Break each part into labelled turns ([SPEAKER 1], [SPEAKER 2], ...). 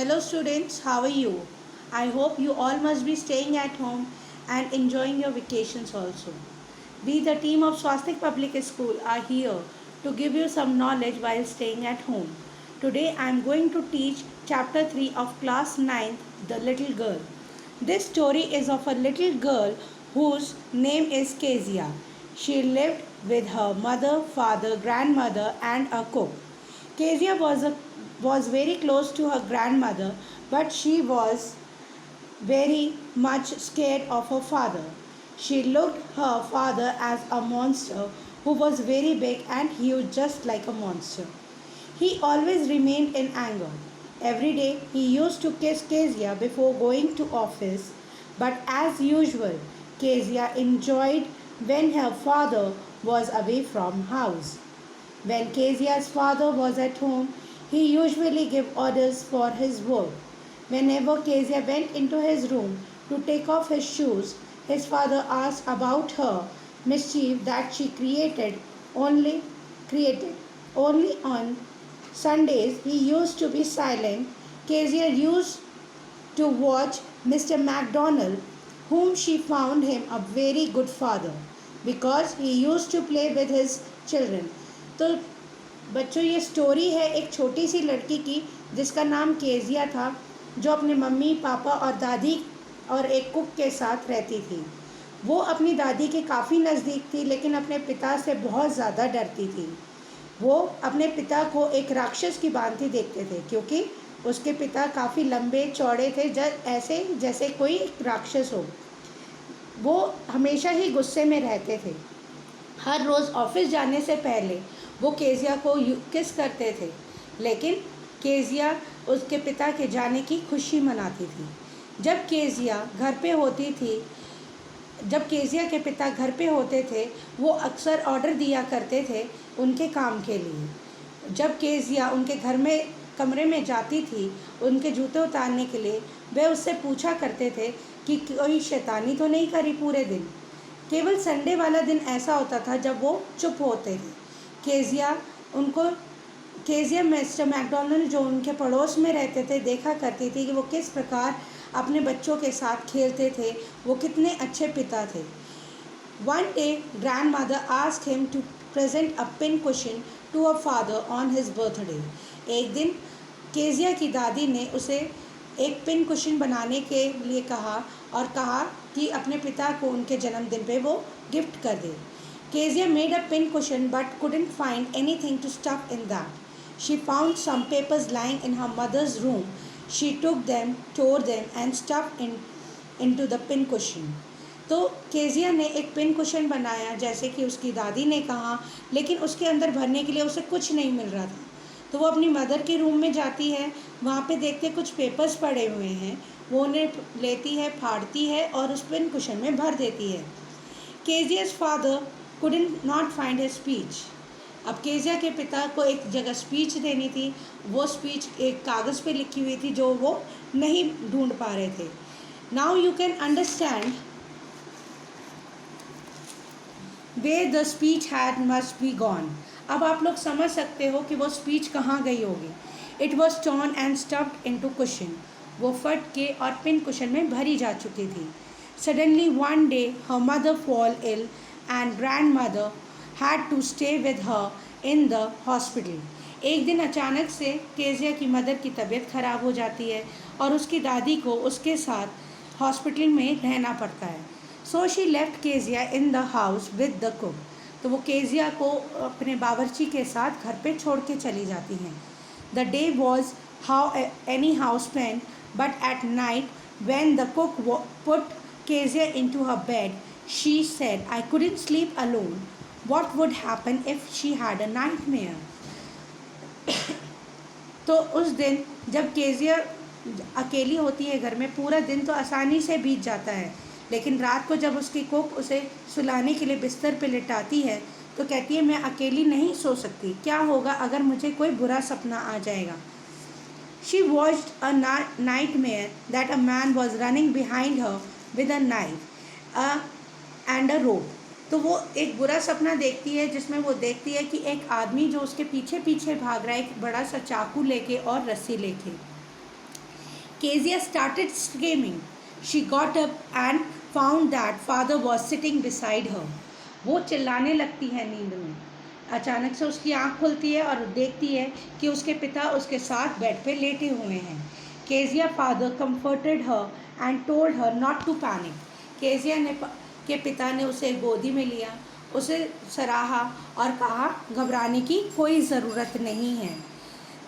[SPEAKER 1] Hello students, how are you? I hope you all must be staying at home and enjoying your vacations also. We, the team of Swastik Public School, are here to give you some knowledge while staying at home. Today I am going to teach chapter 3 of class 9th, The Little Girl. This story is of a little girl whose name is Kezia. She lived with her mother, father, grandmother and a cook. Kezia was very close to her grandmother, but she was very much scared of her father. She looked her father as a monster who was very big and huge, just like a monster. He always remained in anger. Every day he used to kiss Kezia before going to office, but as usual, Kezia enjoyed when her father was away from house. When Kezia's father was at home, he usually gave orders for his work. Whenever Kezia went into his room to take off his shoes, his father asked about her mischief that she only created. Only on Sundays he used to be silent. Kezia used to watch Mr. MacDonald, whom she found him a very good father because he used to play with his children. तो बच्चों ये story है एक छोटी सी लड़की की जिसका नाम केजिया था, जो अपने मम्मी पापा और दादी और एक कुक के साथ रहती थी। वो अपनी दादी के काफ़ी नज़दीक थी, लेकिन अपने पिता से बहुत ज़्यादा डरती थी। वो अपने पिता को एक राक्षस की भांति देखते थे, क्योंकि उसके पिता काफ़ी लंबे चौड़े थे, ऐसे जैसे कोई राक्षस हो। वो हमेशा ही गुस्से में रहते थे। हर रोज़ ऑफिस जाने से पहले वो केजिया को किस करते थे, लेकिन केजिया उसके पिता के जाने की खुशी मनाती थी। जब केजिया के पिता घर पे होते थे, वो अक्सर ऑर्डर दिया करते थे उनके काम के लिए। जब केजिया उनके घर में कमरे में जाती थी उनके जूते उतारने के लिए, वे उससे पूछा करते थे कि कोई शैतानी तो नहीं करी पूरे दिन। केवल संडे वाला दिन ऐसा होता था जब वो चुप होते थे। केजिया मिस्टर मैकडोनल्ड, जो उनके पड़ोस में रहते थे, देखा करती थी कि वो किस प्रकार अपने बच्चों के साथ खेलते थे, वो कितने अच्छे पिता थे। One day, grandmother asked him to present a pin cushion to her father on his birthday. एक दिन केजिया की दादी ने उसे एक पिन कुशन बनाने के लिए कहा और कहा कि अपने पिता को उनके जन्मदिन पे वो गिफ्ट कर दे। Kezia made a pin cushion but couldn't find anything to stuff in that. She found some papers lying in her mother's room. She took them, tore them and stuffed into the pin cushion. तो Kezia ने एक pin cushion बनाया जैसे कि उसकी दादी ने कहा, लेकिन उसके अंदर भरने के लिए उसे कुछ नहीं मिल रहा था। तो वो अपनी मदर के रूम में जाती है, वहाँ पे देखते कुछ पेपर्स पड़े हुए हैं, वो उन्हें लेती है, फाड़ती है और उस पिन कुशन में भर देती है। केजिया's father couldn't not find his speech. अब केजिया के पिता को एक जगह स्पीच देनी थी, वो स्पीच एक कागज़ पे लिखी हुई थी जो वो नहीं ढूंढ पा रहे थे। Now you can understand where the speech had must be gone. अब आप लोग समझ सकते हो कि वो स्पीच कहाँ गई होगी। It was torn and stuffed into cushion. वो फट के और पिन कुशन में भरी जा चुकी थी। Suddenly one day her mother fall ill and grandmother had to stay with her in the hospital. एक दिन अचानक से केजिया की मदर की तबीयत ख़राब हो जाती है और उसकी दादी को उसके साथ हॉस्पिटल में रहना पड़ता है। So she left Kezia in the house with the cook. तो वो केजिया को अपने बावर्ची के साथ घर पे छोड़ के चली जाती हैं। The day was how anyhow spent, but at night when the cook put Kezia into her bed, she said, I couldn't sleep alone. What would happen if she had a nightmare? तो उस दिन जब Kezia अकेली होती है घर में, पूरा दिन तो आसानी से बीत जाता है, लेकिन रात को जब उसकी कुक उसे सुलाने के लिए बिस्तर पे लिटाती है तो कहती है मैं अकेली नहीं सो सकती, क्या होगा अगर मुझे कोई बुरा सपना आ जाएगा। She watched a nightmare that a man was running behind her with a knife and a rope. तो वो एक बुरा सपना देखती है जिसमें वो देखती है कि एक आदमी जो उसके पीछे पीछे भाग रहा है, एक बड़ा सा चाकू लेके और रस्सी लेके। Kezia started screaming. She got up and found that father was sitting beside her. वो चिल्लाने लगती है नींद में. अचानक से उसकी आंख खुलती है और देखती है कि उसके पिता उसके साथ बेड पे लेटे हुए हैं. Kezia father comforted her and told her not to panic. Kezia के पिता ने उसे गोदी में लिया, उसे सराहा और कहा घबराने की कोई ज़रूरत नहीं है.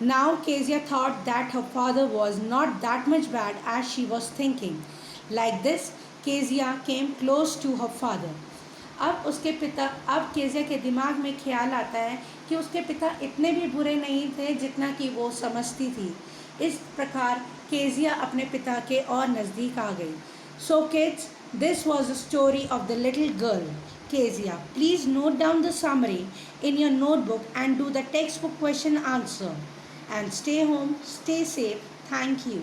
[SPEAKER 1] Now Kezia thought that her father was not that much bad as she was thinking. Like this, Kezia came close to her father. अब केजिया के दिमाग में ख्याल आता है कि उसके पिता इतने भी बुरे नहीं थे जितना कि वो समझती थी. इस प्रकार केजिया अपने पिता के और नज़दीक आ गई. So kids, this was the story of the little girl, Kezia. Please note down the summary in your notebook and do the textbook question answer. And stay home, stay safe. Thank you.